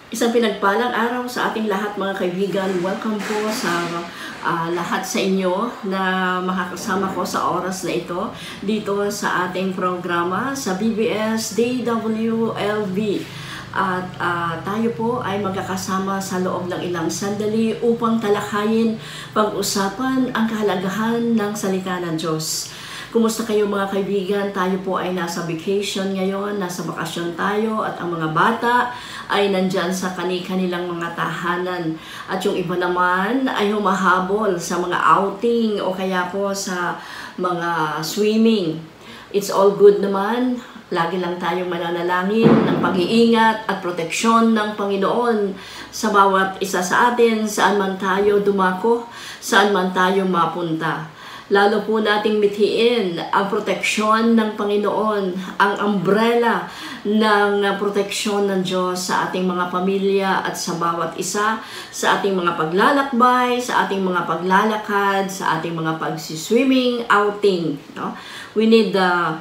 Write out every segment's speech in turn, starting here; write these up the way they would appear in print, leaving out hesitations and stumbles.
Isang pinagpalang araw sa ating lahat mga kaibigan. Welcome po sa lahat sa inyo na makakasama ko sa oras na ito dito sa ating programa sa BBS DWLV. At tayo po ay magkakasama sa loob ng ilang sandali upang talakayin, pag-usapan ang kahalagahan ng salita ng Diyos. Kumusta kayo mga kaibigan? Tayo po ay nasa vacation ngayon, nasa bakasyon tayo at ang mga bata ay nandyan sa kanilang mga tahanan. At yung iba naman ay humahabol sa mga outing o kaya po sa mga swimming. It's all good naman. Lagi lang tayong mananalangin ng pag-iingat at proteksyon ng Panginoon sa bawat isa sa atin, saan man tayo dumako, saan man tayo mapunta. Lalo po nating mithiin ang proteksyon ng Panginoon, ang umbrella ng proteksyon ng Diyos sa ating mga pamilya at sa bawat isa, sa ating mga paglalakbay, sa ating mga paglalakad, sa ating mga pagsiswimming, outing. No? We need the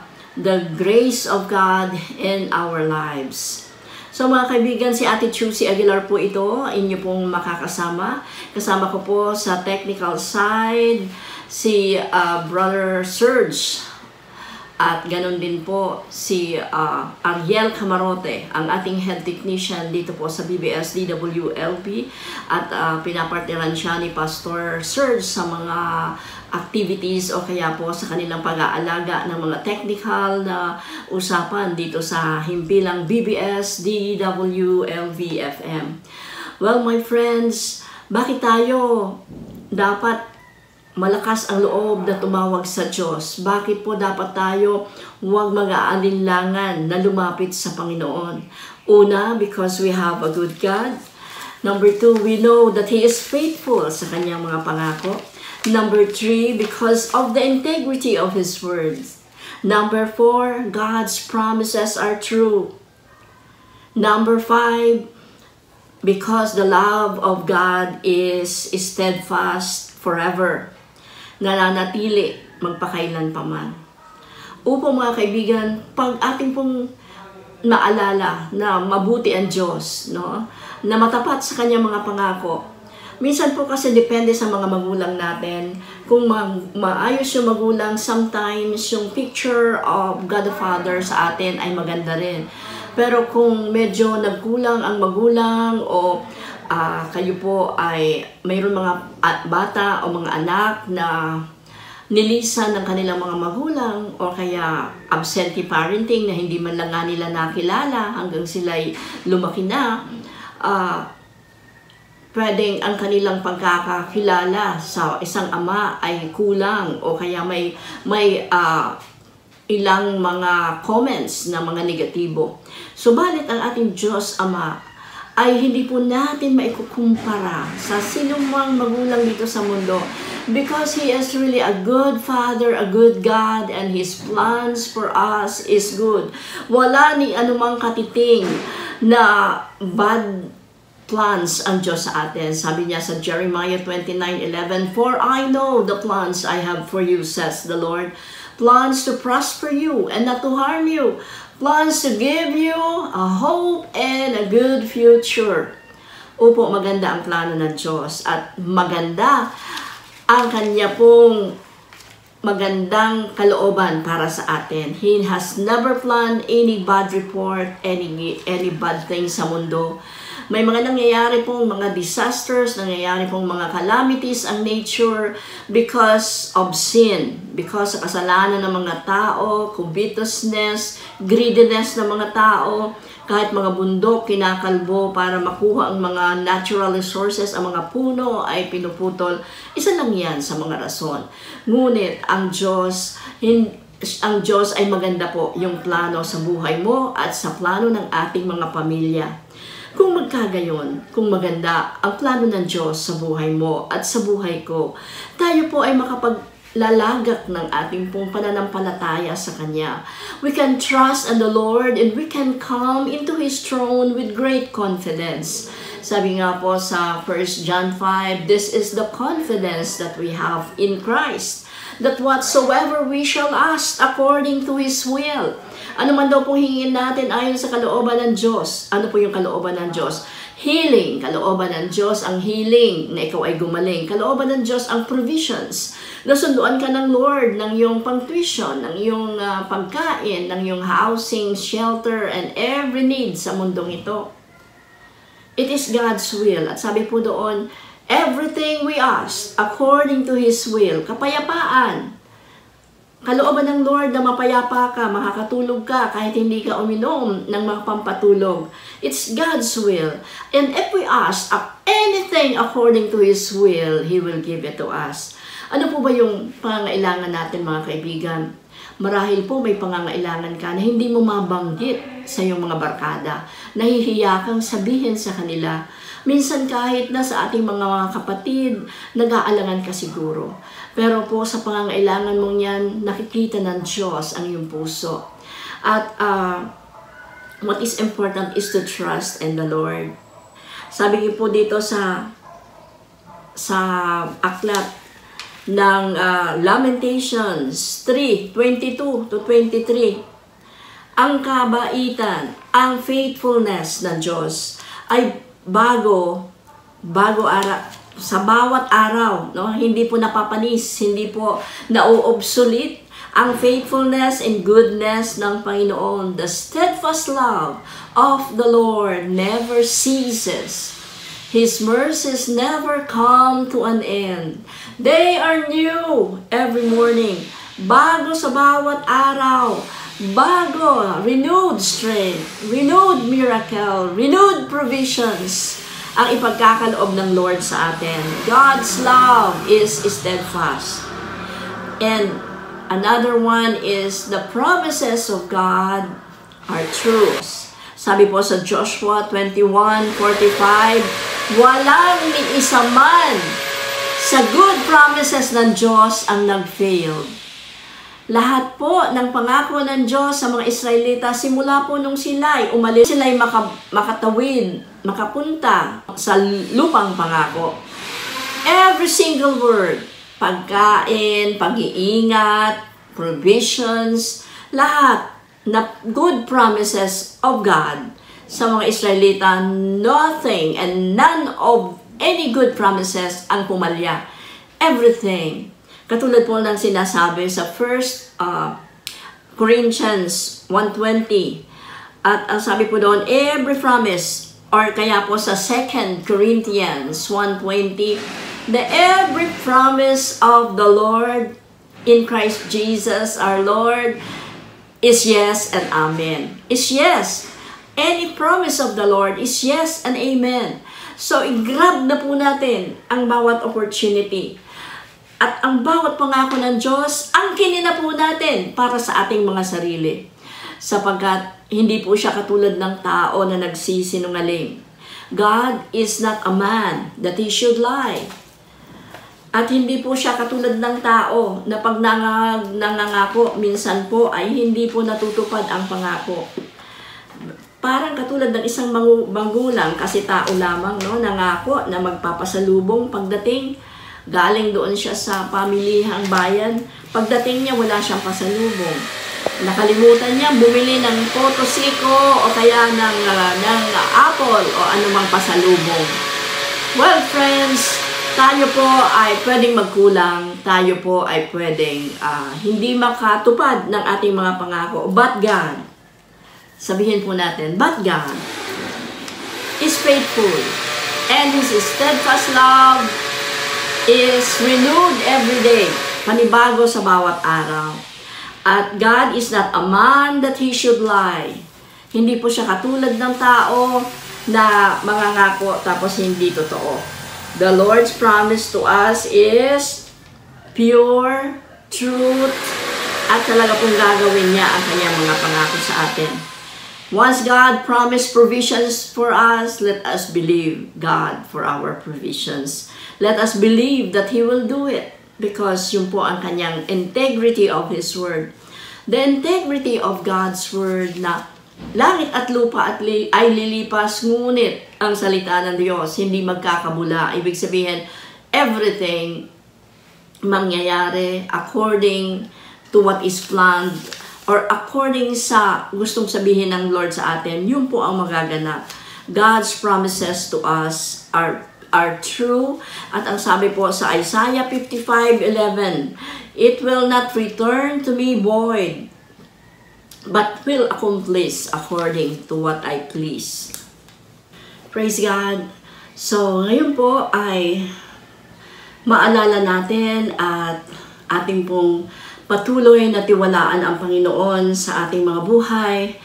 grace of God in our lives. So mga kaibigan, si Ate Chucy Aguilar po ito, inyo pong makakasama. Kasama ko po sa technical side, si Brother Serge. At ganun din po si Ariel Camarote, ang ating head technician dito po sa BBS DWLP. At pinapartneran siya ni Pastor Serge sa mga activities o kaya po sa kanilang pag-aalaga ng mga technical na usapan dito sa himpilang BBS DWLV FM. Well, my friends, bakit tayo dapat malakas ang loob na tumawag sa Diyos? Bakit po dapat tayo huwag mag-aalinlangan na lumapit sa Panginoon? Una, because we have a good God. Number 2, we know that He is faithful sa kanyang mga pangako. Number 3, because of the integrity of His words. Number 4, God's promises are true. Number 5, because the love of God is steadfast forever. Nananatili magpakailan pa man. Upo mga kaibigan, pag ating pong maalala na mabuti ang Diyos, no? Na matapat sa kanyang mga pangako. Minsan po kasi depende sa mga magulang natin. Kung maayos yung magulang, sometimes yung picture of God the Father sa atin ay maganda rin. Pero kung medyo nagkulang ang magulang o kayo po ay mayroon mga bata o mga anak na nilisan ng kanilang mga magulang o kaya absentee parenting na hindi man lang nga nila nakilala hanggang sila'y lumaki na, pwedeng ang kanilang pagkakakilala sa isang ama ay kulang o kaya may ilang mga comments na mga negatibo. Subalit ang ating Diyos Ama ay hindi po natin maikukumpara sa sinumang magulang dito sa mundo because He is really a good Father, a good God, and His plans for us is good. Wala ni anumang katiting na bad plans ang Diyos sa atin. Sabi niya sa Jeremiah 29:11, "For I know the plans I have for you, says the Lord, plans to prosper you and not to harm you, plans to give you a hope and a good future." Opo, maganda ang plano ng Diyos at maganda ang Kanya pong magandang kalooban para sa atin. He has never planned any bad report, any bad thing sa mundo. May mga nangyayari pong mga disasters, nangyayari pong mga calamities ang nature because of sin, because sa kasalanan ng mga tao, covetousness, greediness ng mga tao, kahit mga bundok kinakalbo para makuha ang mga natural resources, ang mga puno ay pinuputol. Isa lang yan sa mga rason. Ngunit ang Diyos ay maganda po yung plano sa buhay mo at sa plano ng ating mga pamilya. Kung magkagayon, kung maganda ang plano ng Diyos sa buhay mo at sa buhay ko, tayo po ay makapaglalagak ng ating pong pananampalataya sa Kanya. We can trust in the Lord and we can come into His throne with great confidence. Sabi nga po sa 1 John 5, "This is the confidence that we have in Christ, that whatsoever we shall ask according to His will." Ano man daw pong hingin natin ayon sa kalooban ng Diyos. Ano po yung kalooban ng Diyos? Healing, kalooban ng Diyos ang healing, na ikaw ay gumaling. Kalooban ng Diyos ang provisions. Nasunduan ka ng Lord ng iyong pang-tuition, ng iyong pagkain, ng iyong housing, shelter, and every need sa mundong ito. It is God's will. At sabi po doon, everything we ask according to His will. Kapayapaan. Kalooban ng Lord na mapayapa ka, makakatulog ka kahit hindi ka uminom ng mga pampatulog. It's God's will. And if we ask anything according to His will, He will give it to us. Ano po ba yung pangangailangan natin, mga kaibigan? Marahil po may pangangailangan ka na hindi mo mabanggit sa iyong mga barkada. Nahihiya kang sabihin sa kanila. Minsan kahit na sa ating mga kapatid, nag-aalangan ka siguro. Pero po sa pangangailangan mong yan, nakikita ng Diyos ang iyong puso. At what is important is to trust in the Lord. Sabi ko po dito sa aklat ng Lamentations 3:22 to 23, ang kabaitan, ang faithfulness ng Diyos ay bago sa bawat araw, no? Hindi po napapanis, hindi po na-obsolete ang faithfulness and goodness ng Panginoon. The steadfast love of the Lord never ceases. His mercies never come to an end. They are new every morning. Bago sa bawat araw. Bago, renewed strength, renewed miracle, renewed provisions ang ipagkakaloob ng Lord sa atin. God's love is steadfast. And another one is the promises of God are true. Sabi po sa Joshua 21:45, walang ni isa man sa good promises ng Diyos ang nag-fail. Lahat po ng pangako ng Diyos sa mga Israelita, simula po nung sila'y umalis, sila'y makatawid, makapunta sa lupang pangako. Every single word, pagkain, pag-iingat, provisions, lahat na good promises of God sa mga Israelita, nothing and none of any good promises ang pumalya. Everything. Katulad po ng sinasabi sa 1 Corinthians 1:20. At ang sabi po doon, every promise, or kaya po sa 2 Corinthians 1:20, the every promise of the Lord in Christ Jesus our Lord is yes and amen. Is yes. Any promise of the Lord is yes and amen. So, i-grab na po natin ang bawat opportunity. At ang bawat pangako ng Diyos, angkinin na po natin para sa ating mga sarili. Sapagkat hindi po siya katulad ng tao na nagsisinungaling. God is not a man that He should lie. At hindi po siya katulad ng tao na pag nangangako, minsan po ay hindi po natutupad ang pangako. Parang katulad ng isang magulang, kasi tao lamang, no, nangako na magpapasalubong pagdating. Galing doon siya sa pamilihang bayan. Pagdating niya, wala siyang pasalubong. Nakalimutan niya bumili ng potosiko o kaya ng apple o anumang pasalubong. Well, friends, tayo po ay pwedeng magkulang. Tayo po ay pwedeng hindi makatupad ng ating mga pangako. But God, sabihin po natin, but God is faithful and His steadfast love is renewed every day, panibago sa bawat araw. At God is not a man that He should lie. Hindi po siya katulad ng tao na mangangako tapos hindi totoo. The Lord's promise to us is pure, truth, at talaga pong gagawin niya ang kanyang mga pangako sa atin. Once God promised provisions for us, let us believe God for our provisions. Let us believe that He will do it because yun po ang kanyang integrity of His Word. The integrity of God's Word na langit at lupa ay lilipas, ngunit ang salita ng Diyos hindi magkakabula. Ibig sabihin, everything mangyayari according to what is planned or according sa gustong sabihin ng Lord sa atin, yun po ang magaganap. God's promises to us are true. At ang sabi po sa Isaiah 55:11, it will not return to me void, but will accomplish according to what I please. Praise God. So, ngayon po ay maalala natin at ating pong patuloy na tiwalaan ang Panginoon sa ating mga buhay.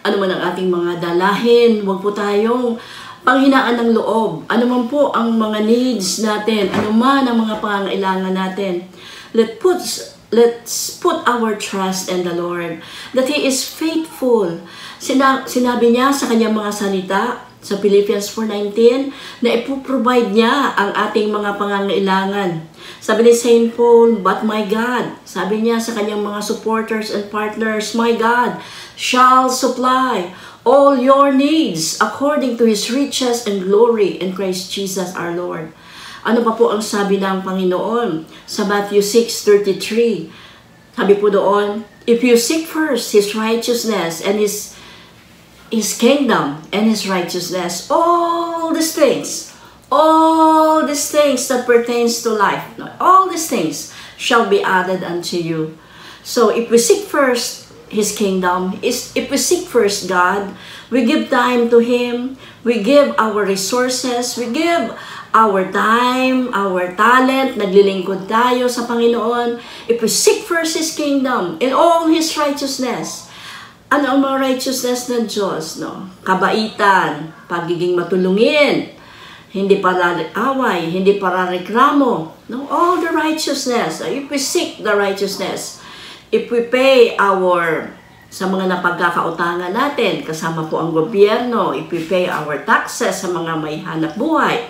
Ano man ang ating mga dalahin, huwag po tayong panghinaan ng loob. Ano man po ang mga needs natin, ano man ang mga pangangailangan natin. Let's put our trust in the Lord, that He is faithful. Sinabi niya sa kanyang mga salita, sa Philippians 4:19, na ipoprovide niya ang ating mga pangangailangan. Sabi ni St. Paul, but my God, sabi niya sa kanyang mga supporters and partners, my God shall supply all your needs according to His riches and glory in Christ Jesus our Lord. Ano pa po ang sabi ng Panginoon sa Matthew 6:33? Sabi po doon, if you seek first His righteousness and His kingdom and His righteousness, all these things that pertains to life, all these things shall be added unto you. So if we seek first His kingdom, if we seek first God, we give time to Him, we give our resources, we give our time, our talent, naglilingkod tayo sa Panginoon. If we seek first His kingdom and all His righteousness, ano ang mga righteousness ng Diyos? No? Kabaitan, pagiging matulungin, hindi para away, hindi para reklamo. No? All the righteousness. If we seek the righteousness, if we pay sa mga napagkakautangan natin, kasama po ang gobyerno, if we pay our taxes sa mga may hanap buhay,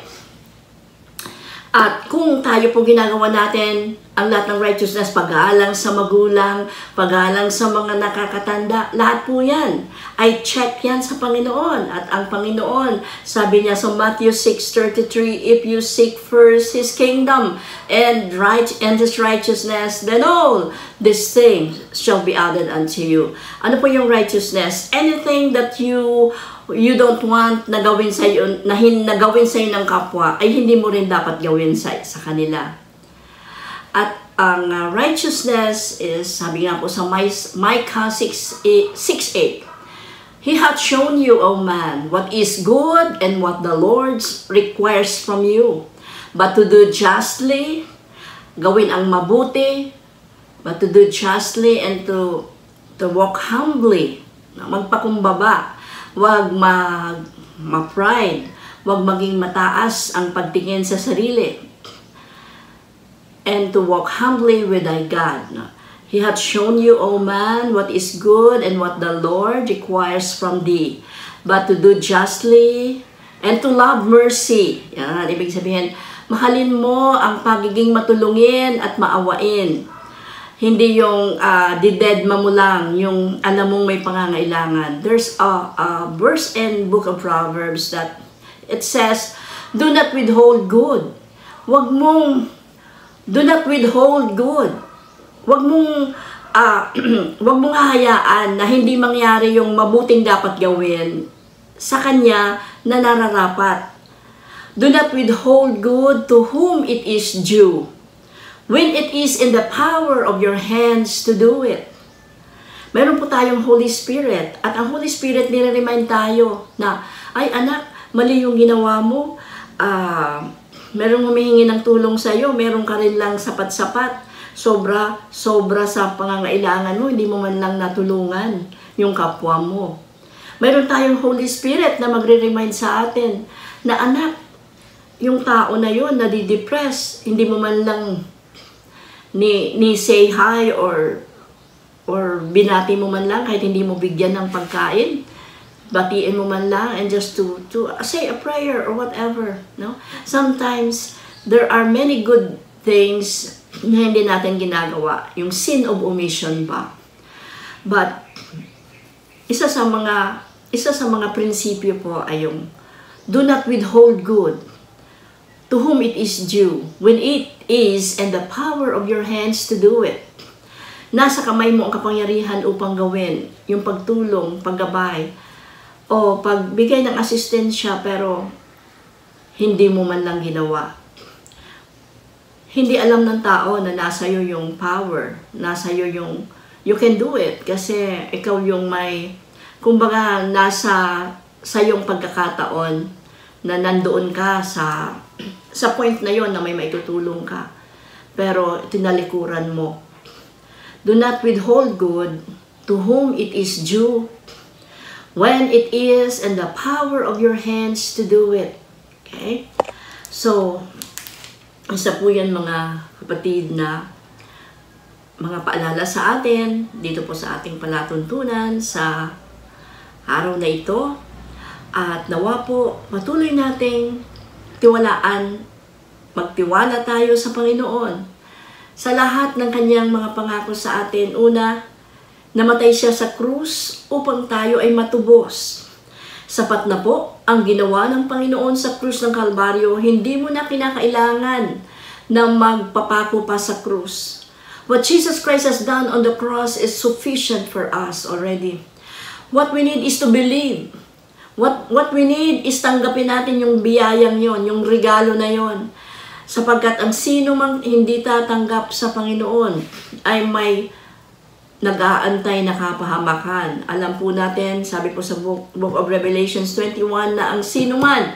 at kung tayo po ginagawa natin ang lahat ng righteousness, pag-aalang sa magulang, pag-aalang sa mga nakakatanda, lahat po yan ay check yan sa Panginoon. At ang Panginoon, sabi niya sa Matthew 6:33, if you seek first His kingdom and His righteousness, then all these things shall be added unto you. Ano po yung righteousness? Anything that you don't want na gawin sa iyo, na gawin sa iyo ng kapwa, ay hindi mo rin dapat gawin sa kanila. At ang righteousness is, sabi nga po sa Micah 6:8, He hath shown you, O man, what is good and what the Lord requires from you, but to do justly, gawin ang mabuti, but to do justly and to walk humbly, magpakumbaba, wag ma-pride, wag maging mataas ang pagtingin sa sarili, and to walk humbly with thy God. He hath shown you, O man, what is good and what the Lord requires from thee, but to do justly and to love mercy. Yan, ibig sabihin, mahalin mo ang pagiging matulungin at maawain. Hindi yung didedma mo lang, yung alam mong may pangangailangan. There's a verse in Book of Proverbs that it says, do not withhold good. Do not withhold good. Wag mong hahayaan na hindi mangyari yung mabuting dapat gawin sa kanya na nararapat. Do not withhold good to whom it is due, when it is in the power of your hands to do it. Meron po tayong Holy Spirit, at ang Holy Spirit nire-remind tayo na, ay anak, mali yung ginawa mo, merong humihingi ng tulong sa iyo, meron ka rin lang sapat-sapat, sobra sa pangangailangan mo, hindi mo man lang natulungan yung kapwa mo. Meron tayong Holy Spirit na magre-remind sa atin na anak, yung tao na yun, nadidepress, hindi mo man lang ni say hi or binati mo man lang kahit hindi mo bigyan ng pagkain. Batiin mo man lang and just to say a prayer or whatever, no? Sometimes there are many good things na hindi natin ginagawa, yung sin of omission pa. But isa sa mga prinsipyo po ay yung do not withhold good to whom it is due, when it is in the power of your hands to do it. Nasa kamay mo ang kapangyarihan upang gawin yung pagtulong, paggabay. o pagbigay ng asistensya pero hindi mo man lang ginawa. Hindi alam ng tao na nasa iyo yung power, nasa iyo yung you can do it kasi ikaw yung may, kumbaga nasa sa yung pagkakataon na nandoon ka sa point na yon na may maitutulong ka. Pero tinalikuran mo. Do not withhold good to whom it is due, when it is in the power of your hands to do it. Okay? So, isa po yan mga kapatid na mga paalala sa atin, dito po sa ating palatuntunan sa araw na ito. At nawa po, patuloy nating tiwalaan, magtiwala tayo sa Panginoon sa lahat ng kanyang mga pangako sa atin. Una, namatay siya sa krus upang tayo ay matubos. Sapat na po ang ginawa ng Panginoon sa krus ng Kalbaryo. Hindi mo na kinakailangan na magpapako pa sa krus. What Jesus Christ has done on the cross is sufficient for us already. What we need is to believe. What we need is tanggapin natin yung biyayang yon, yung regalo na yon. Sapagkat ang sino mang hindi tatanggap sa Panginoon ay may nag-aantay na kapahamakan. Alam po natin, sabi po sa Book of Revelations 21, na ang sino man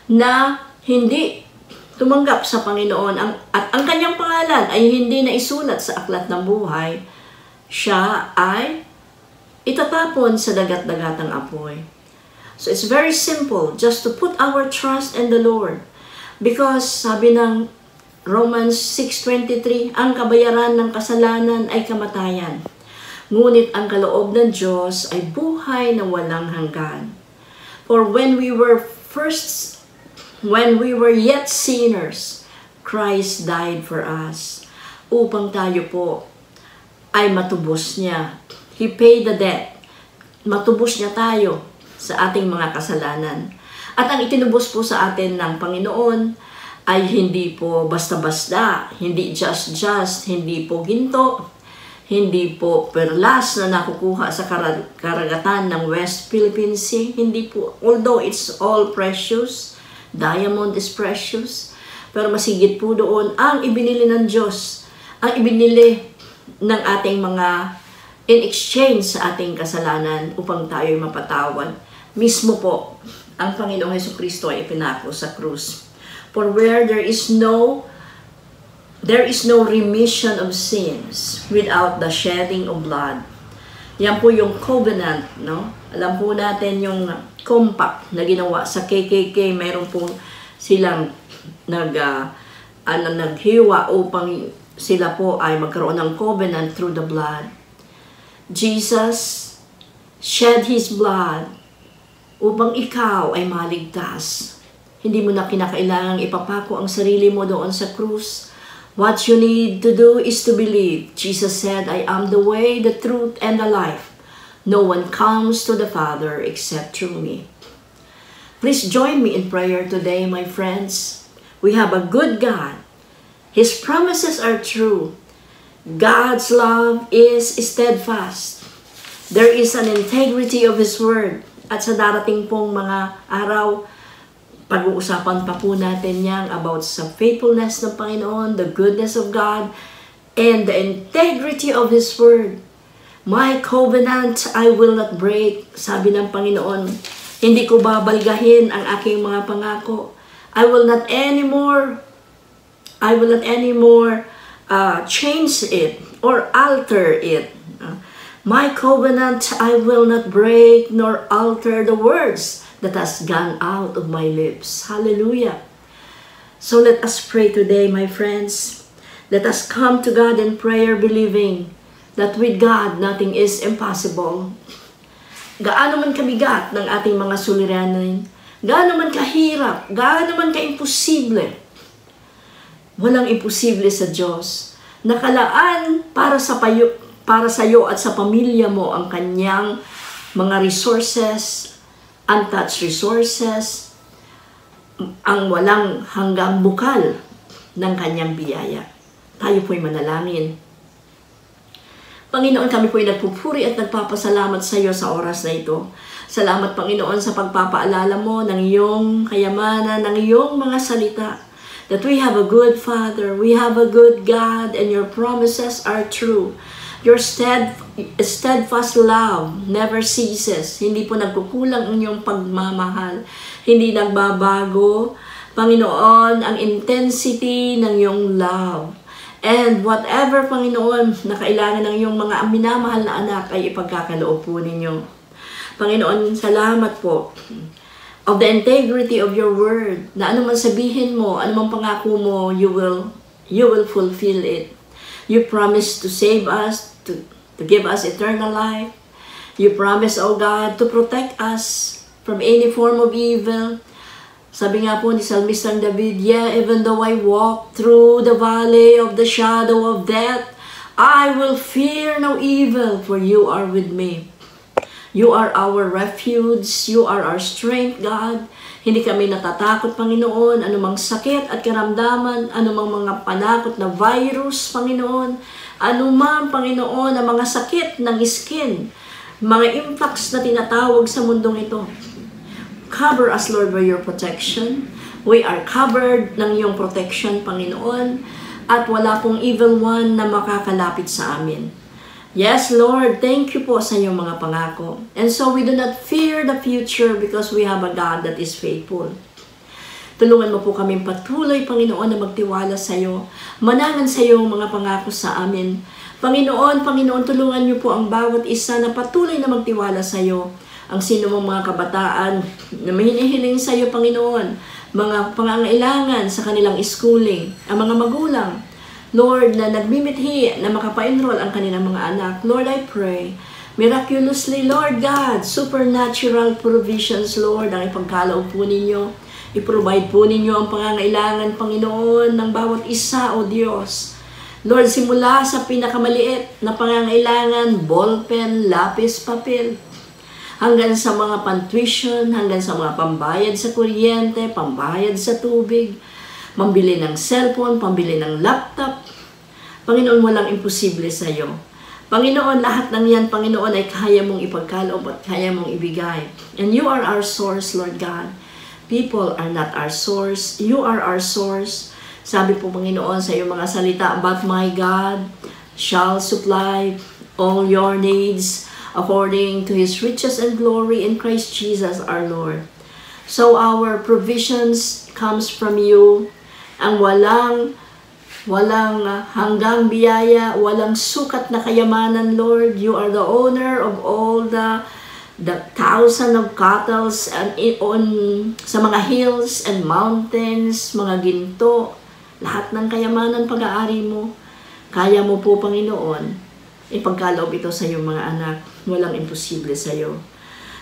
na hindi tumanggap sa Panginoon at ang kanyang pangalan ay hindi na isulat sa aklat ng buhay, siya ay itatapon sa dagat-dagatang apoy. So it's very simple, just to put our trust in the Lord. Because sabi ng Romans 6:23, ang kabayaran ng kasalanan ay kamatayan. Ngunit ang kaloob ng Diyos ay buhay na walang hanggan. For when we were yet sinners, Christ died for us. Upang tayo po ay matubos niya. He paid the debt. Matubos niya tayo sa ating mga kasalanan. At ang itinubos po sa atin ng Panginoon ay hindi po basta-basta, hindi just, hindi po ginto, hindi po perlas na nakukuha sa karagatan ng West Philippine Sea, hindi po, although it's all precious, diamond is precious, pero masigit po doon ang ibinili ng Diyos, ang ibinili ng ating mga in exchange sa ating kasalanan upang tayo'y mapatawad. Mismo po, ang Panginoong Hesukristo ay ipinako sa krus. For where there is no remission of sins without the shedding of blood. Yan po yung covenant, no? Alam po natin yung compact na ginawa sa KKK, mayroon po silang naghiwa upang sila po ay magkaroon ng covenant through the blood. Jesus shed His blood upang ikaw ay maligtas. Hindi mo na kinakailangang ipapako ang sarili mo doon sa krus. What you need to do is to believe. Jesus said, I am the way, the truth, and the life. No one comes to the Father except through me. Please join me in prayer today, my friends. We have a good God. His promises are true. God's love is steadfast. There is an integrity of His word. At sa darating pong mga araw, pag-uusapan pa po natin yan about sa faithfulness ng Panginoon, the goodness of God, and the integrity of His word. My covenant I will not break, sabi ng Panginoon. Hindi ko babalgahin ang aking mga pangako. I will not anymore change it or alter it. My covenant I will not break nor alter the words that has gone out of my lips. Hallelujah. So let us pray today, my friends. Let us come to God in prayer believing that with God nothing is impossible. Gaano man kabigat ng ating mga suliranin, gaano man kahirap, gaano man kaimposible, walang imposible sa Diyos. Nakalaan para sa iyo at sa pamilya mo ang kanyang mga resources, untouched resources, ang walang hanggang bukal ng kanyang biyaya. Tayo po'y manalangin. Panginoon, kami po'y nagpupuri at nagpapasalamat sa iyo sa oras na ito. Salamat, Panginoon, sa pagpapaalala mo ng iyong kayamanan, ng iyong mga salita. That we have a good Father, we have a good God, and your promises are true. Your steadfast love never ceases. Hindi po nagkukulang ang iyong pagmamahal. Hindi nagbabago, Panginoon, ang intensity ng iyong love. And whatever, Panginoon, na kailangan ng iyong mga minamahal na anak ay ipagkakaloob po ninyo. Panginoon, salamat po of the integrity of your word, na anumang sabihin mo, anumang pangako mo, you will fulfill it. You promise to save us, to give us eternal life. You promise, O God, to protect us from any form of evil. Sabi nga po ni Psalmist David, yeah, even though I walk through the valley of the shadow of death, I will fear no evil, for you are with me. You are our refuge. You are our strength, God. Hindi kami natatakot, Panginoon, anumang sakit at karamdaman, anumang mga panakot na virus, Panginoon, anumang, Panginoon, na mga sakit ng skin, mga impacts na tinatawag sa mundong ito. Cover us, Lord, by your protection. We are covered ng iyong protection, Panginoon, at wala pong evil one na makakalapit sa amin. Yes, Lord, thank you po sa iyong mga pangako. And so we do not fear the future because we have a God that is faithful. Tulungan mo po kami patuloy, Panginoon, na magtiwala sa iyo. Manangan sa iyong mga pangako sa amin. Panginoon, tulungan niyo po ang bawat isa na patuloy na magtiwala sa iyo. Ang sino mong mga kabataan na may hinihiling sa iyo, Panginoon, mga pangangailangan sa kanilang schooling, ang mga magulang, Lord, na nagmimithi na makapa-enroll ang kanilang mga anak. Lord, I pray, miraculously, Lord God, supernatural provisions, Lord, ang ipagkaloob po ninyo. I-provide po ninyo ang pangangailangan, Panginoon, ng bawat isa, O Diyos. Lord, simula sa pinakamaliit na pangangailangan, ballpen, lapis, papel, hanggang sa mga pan-tuition, hanggang sa mga pambayad sa kuryente, pambayad sa tubig, pambili ng cellphone, pambili ng laptop. Panginoon, walang imposible sa iyo. Panginoon, lahat ng yan, Panginoon, ay kaya mong ipagkaloob at kaya mong ibigay. And you are our source, Lord God. People are not our source. You are our source. Sabi po, Panginoon, sa iyong mga salita, but my God shall supply all your needs according to His riches and glory in Christ Jesus our Lord. So our provisions comes from you. Ang walang hanggang biyaya, walang sukat na kayamanan, Lord. You are the owner of all the thousand of cattle and sa mga hills and mountains, mga ginto, lahat ng kayamanan pag-aari mo. Kaya mo po, Panginoon, ipagkaloob ito sa iyong mga anak. Walang imposible sa iyo.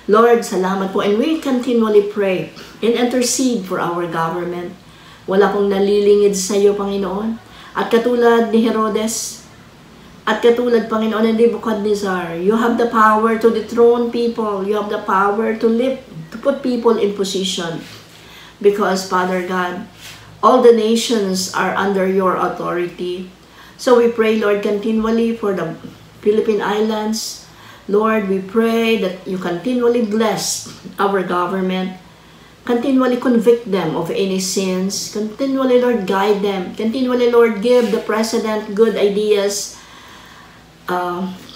Lord, salamat po. And we continually pray and intercede for our government. Wala pong nalilingid sa iyo, Panginoon. At katulad ni Herodes, at katulad, Panginoon, ni Nebuchadnezzar, you have the power to dethrone people. You have the power to put people in position. Because, Father God, all the nations are under your authority. So we pray, Lord, continually for the Philippine Islands. Lord, we pray that you continually bless our government. Continually convict them of any sins. Continually, Lord, guide them. Continually, Lord, give the President good ideas,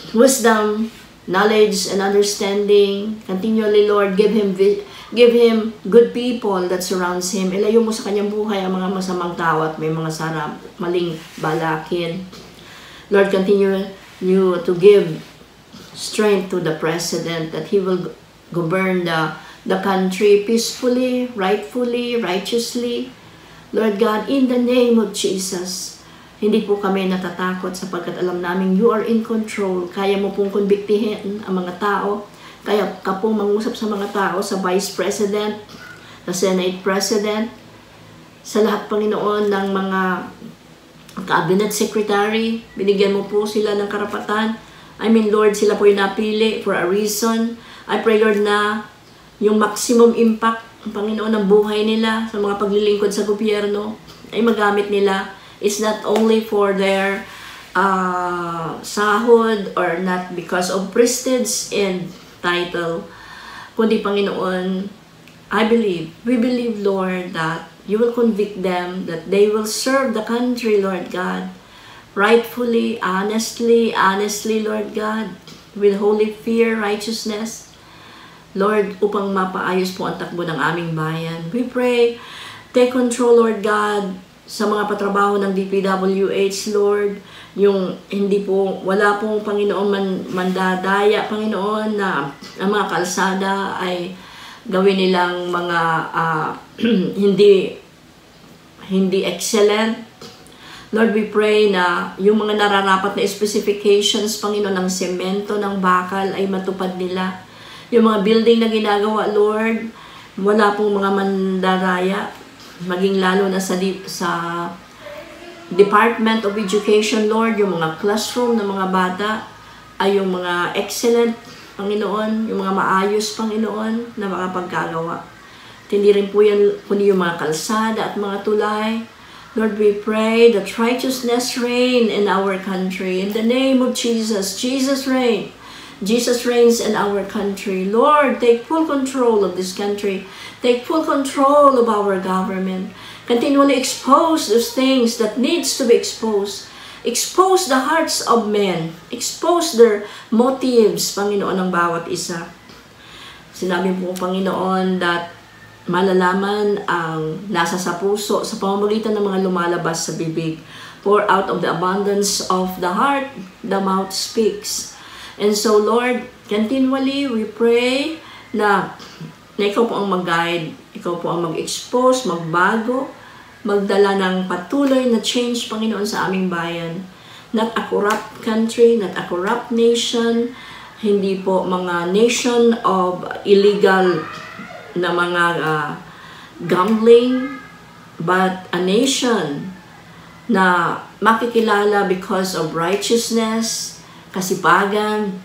wisdom, knowledge, and understanding. Continually, Lord, give him good people that surrounds him. Ilayo mo sa kanyang buhay ang mga masamang tao at may mga maling balakin. Lord, continue you to give strength to the President that he will govern the country peacefully, rightfully, righteously. Lord God, in the name of Jesus, hindi po kami natatakot sapagkat alam namin you are in control. Kaya mo pong konbiktihin ang mga tao. Kaya ka pong mangusap sa mga tao, sa Vice President, sa Senate President, sa lahat, Panginoon, ng mga Cabinet Secretary. Binigyan mo po sila ng karapatan. I mean, Lord, sila po yung napili for a reason. I pray, Lord, na yung maximum impact, Panginoon, ng buhay nila sa mga paglilingkod sa gobyerno ay magamit nila. It's not only for their sahod or not because of prestige and title, kundi Panginoon, we believe, Lord, that you will convict them, that they will serve the country, Lord God, rightfully, honestly, Lord God, with holy fear, righteousness, Lord, upang mapaayos po ang takbo ng aming bayan. We pray, take control, Lord God, sa mga patrabaho ng DPWH, Lord, yung wala pong Panginoon mandadaya, Panginoon, na ang mga kalsada ay gawin nilang mga hindi excellent. Lord, we pray na yung mga nararapat na specifications, Panginoon, ng semento, ng bakal ay matupad nila. Yung mga building na ginagawa, Lord, wala pong mga mandaraya, maging lalo na sa Department of Education, Lord, yung mga classroom ng mga bata ay yung mga excellent, Panginoon, yung mga maayos, Panginoon, na makapagkagawa. Hindi rin po yan, kundi yung mga kalsada at mga tulay. Lord, we pray that righteousness reign in our country. In the name of Jesus, Jesus reign. Jesus reigns in our country. Lord, take full control of this country. Take full control of our government. Continually expose those things that needs to be exposed. Expose the hearts of men. Expose their motives, Panginoon, ng bawat isa. Sinabi po, Panginoon, that malalaman ang nasa sa puso sa pamamagitan ng mga lumalabas sa bibig. For out of the abundance of the heart, the mouth speaks. And so, Lord, continually we pray na ikaw po ang mag-guide, ikaw po ang mag-expose, magbago, magdala ng patuloy na change, Panginoon, sa aming bayan. Not a corrupt country, not a corrupt nation, hindi po mga nation of illegal na mga gambling, but a nation na makikilala because of righteousness, kasipagan,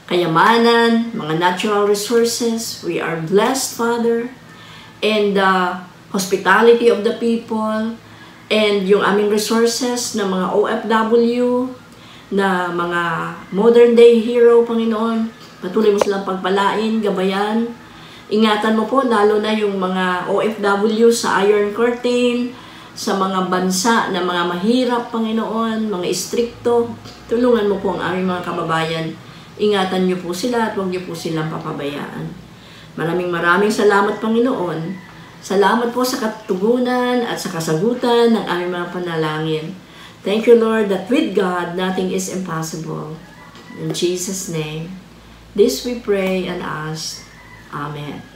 kayamanan, mga natural resources. We are blessed, Father, and the hospitality of the people, and yung aming resources na mga OFW, na mga modern day hero, Panginoon, patuloy mo silang pagpalain, gabayan. Ingatan mo po, lalo na yung mga OFW sa Iron Curtain, sa mga bansa na mga mahirap, Panginoon, mga istrikto. Tulungan mo po ang aming mga kababayan. Ingatan niyo po sila at huwag niyo po silang papabayaan. Maraming salamat, Panginoon. Salamat po sa katugunan at sa kasagutan ng aming mga panalangin. Thank you, Lord, that with God, nothing is impossible. In Jesus' name, this we pray and ask. Amen.